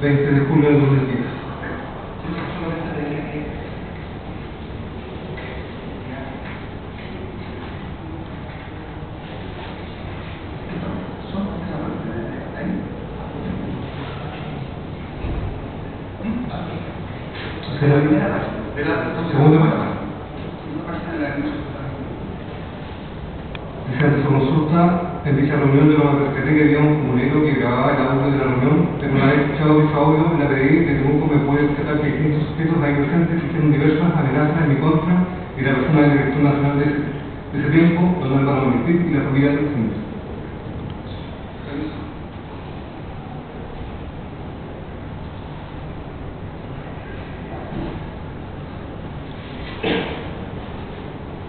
20 de julio del 2010. La primera Segunda página. Dice, ante su consulta, en dicha reunión de la Secretaría dio un comunicado que grababa el audio de la reunión, pero una vez escuchado dicho audio, la pedí de Temuco me puede explicar que distintos sujetos ahí presentes hicieron diversas amenazas en mi contra y la persona del director nacional de ese tiempo, don Álvaro Mentir y la familia del señor.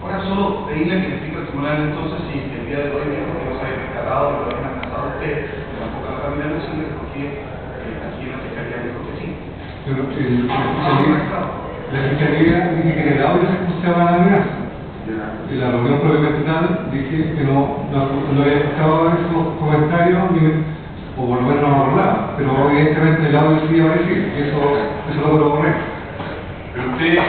Ahora solo pedirle que le explique al tribunal entonces si el día de hoy dijo que no se había declarado, que lo habían amenazado a usted, que tampoco a la familia de Lucinda, porque aquí en la fiscalía dijo que sí. Pero la fiscalía dice que en el audio se escuchaba la amenaza. En la reunión propiamente tal dije que no había escuchado esos comentarios, o por lo menos no lo acordaba, pero evidentemente el audio sí aparecía, eso lo puedo correr. Pero usted